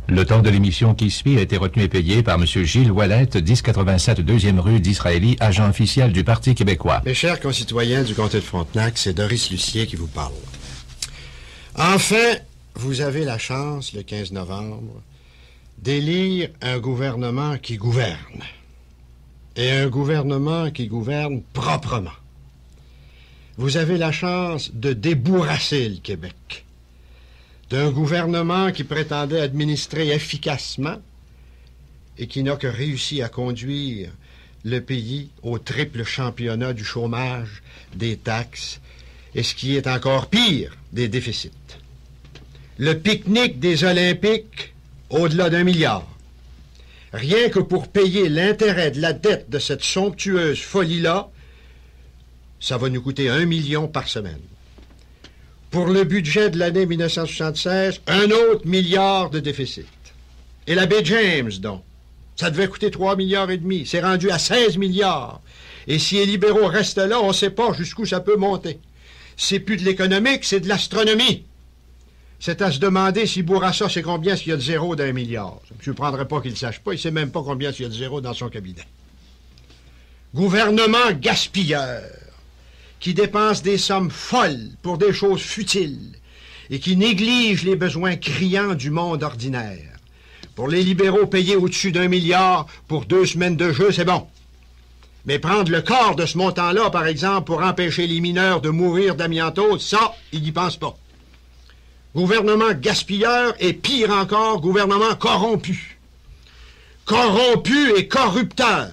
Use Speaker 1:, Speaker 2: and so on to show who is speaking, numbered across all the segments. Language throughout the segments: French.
Speaker 1: Le temps de l'émission qui suit a été retenu et payé par M. Gilles Ouellet, 1087 2e rue d'Israélie, agent officiel du Parti québécois.
Speaker 2: Mes chers concitoyens du comté de Frontenac, c'est Doris Lucier qui vous parle. Enfin, vous avez la chance, le 15 novembre, d'élire un gouvernement qui gouverne. Et un gouvernement qui gouverne proprement. Vous avez la chance de débourrasser le Québec d'un gouvernement qui prétendait administrer efficacement et qui n'a que réussi à conduire le pays au triple championnat du chômage, des taxes et, ce qui est encore pire, des déficits. Le pique-nique des Olympiques au-delà d'1 milliard. Rien que pour payer l'intérêt de la dette de cette somptueuse folie-là, ça va nous coûter 1 million par semaine. Pour le budget de l'année 1976, un autre milliard de déficit. Et la baie James, donc, ça devait coûter 3,5 milliards. C'est rendu à 16 milliards. Et si les libéraux restent là, on ne sait pas jusqu'où ça peut monter. C'est plus de l'économique, c'est de l'astronomie. C'est à se demander si Bourassa sait combien s'il y a de zéro d'1 milliard. Je ne prendrais pas qu'il ne sache pas. Il ne sait même pas combien s'il y a de zéro dans son cabinet. Gouvernement gaspilleur, qui dépense des sommes folles pour des choses futiles et qui néglige les besoins criants du monde ordinaire. Pour les libéraux, payer au-dessus d'1 milliard pour 2 semaines de jeu, c'est bon. Mais prendre le quart de ce montant-là, par exemple, pour empêcher les mineurs de mourir d'amiantose, ça, ils n'y pensent pas. Gouvernement gaspilleur et, pire encore, gouvernement corrompu. Corrompu et corrupteur.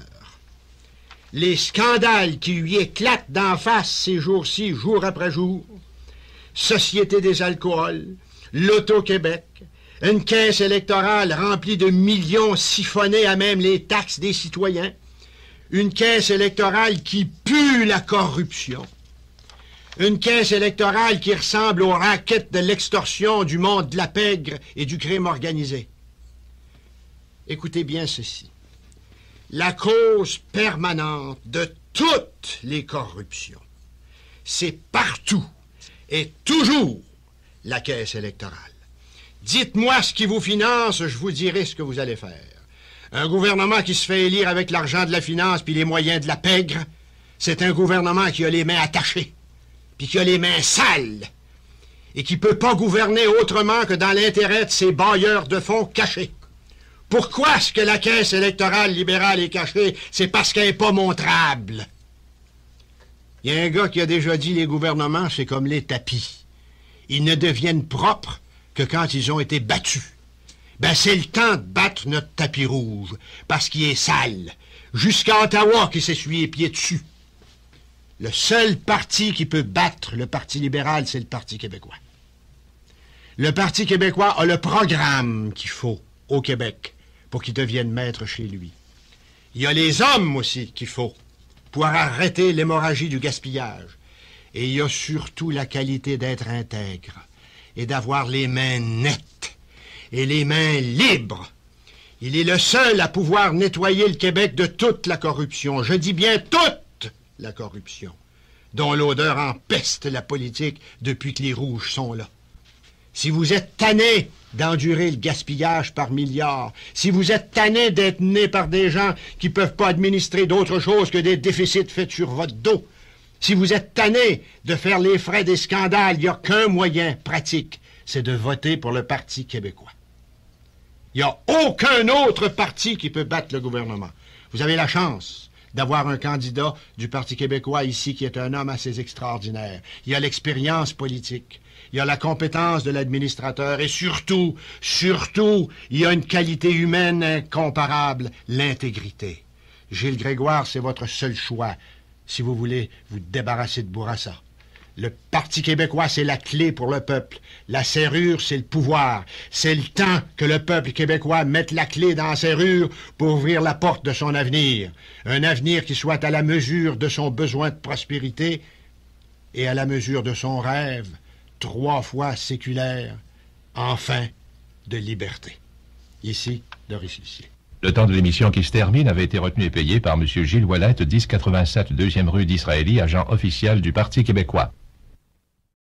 Speaker 2: Les scandales qui lui éclatent d'en face ces jours-ci, jour après jour, Société des alcools, l'Auto-Québec, une caisse électorale remplie de millions siphonnés à même les taxes des citoyens, une caisse électorale qui pue la corruption, une caisse électorale qui ressemble aux raquettes de l'extorsion du monde de la pègre et du crime organisé. Écoutez bien ceci. La cause permanente de toutes les corruptions, c'est partout et toujours la caisse électorale. Dites-moi ce qui vous finance, je vous dirai ce que vous allez faire. Un gouvernement qui se fait élire avec l'argent de la finance puis les moyens de la pègre, c'est un gouvernement qui a les mains attachées, puis qui a les mains sales, et qui ne peut pas gouverner autrement que dans l'intérêt de ses bailleurs de fonds cachés. Pourquoi est-ce que la caisse électorale libérale est cachée? C'est parce qu'elle n'est pas montrable. Il y a un gars qui a déjà dit les gouvernements, c'est comme les tapis. Ils ne deviennent propres que quand ils ont été battus. Ben, c'est le temps de battre notre tapis rouge, parce qu'il est sale. Jusqu'à Ottawa qui s'essuie les pieds dessus. Le seul parti qui peut battre le Parti libéral, c'est le Parti québécois. Le Parti québécois a le programme qu'il faut au Québec pour qu'il devienne maître chez lui. Il y a les hommes aussi qu'il faut pour arrêter l'hémorragie du gaspillage. Et il y a surtout la qualité d'être intègre et d'avoir les mains nettes et les mains libres. Il est le seul à pouvoir nettoyer le Québec de toute la corruption. Je dis bien toute la corruption, dont l'odeur empeste la politique depuis que les rouges sont là. Si vous êtes tanné d'endurer le gaspillage par milliards, si vous êtes tanné d'être né par des gens qui ne peuvent pas administrer d'autre chose que des déficits faits sur votre dos, si vous êtes tanné de faire les frais des scandales, il n'y a qu'un moyen pratique, c'est de voter pour le Parti québécois. Il n'y a aucun autre parti qui peut battre le gouvernement. Vous avez la chance d'avoir un candidat du Parti québécois ici qui est un homme assez extraordinaire. Il a l'expérience politique, il a la compétence de l'administrateur et surtout, il y a une qualité humaine incomparable, l'intégrité. Gilles Grégoire, c'est votre seul choix si vous voulez vous débarrasser de Bourassa. Le Parti québécois, c'est la clé pour le peuple. La serrure, c'est le pouvoir. C'est le temps que le peuple québécois mette la clé dans la serrure pour ouvrir la porte de son avenir. Un avenir qui soit à la mesure de son besoin de prospérité et à la mesure de son rêve, 3 fois séculaire, enfin de liberté. Ici, Doris Lucier.
Speaker 1: Le temps de l'émission qui se termine avait été retenu et payé par M. Gilles Ouellet, 1087 2e rue d'Israélie, agent officiel du Parti québécois.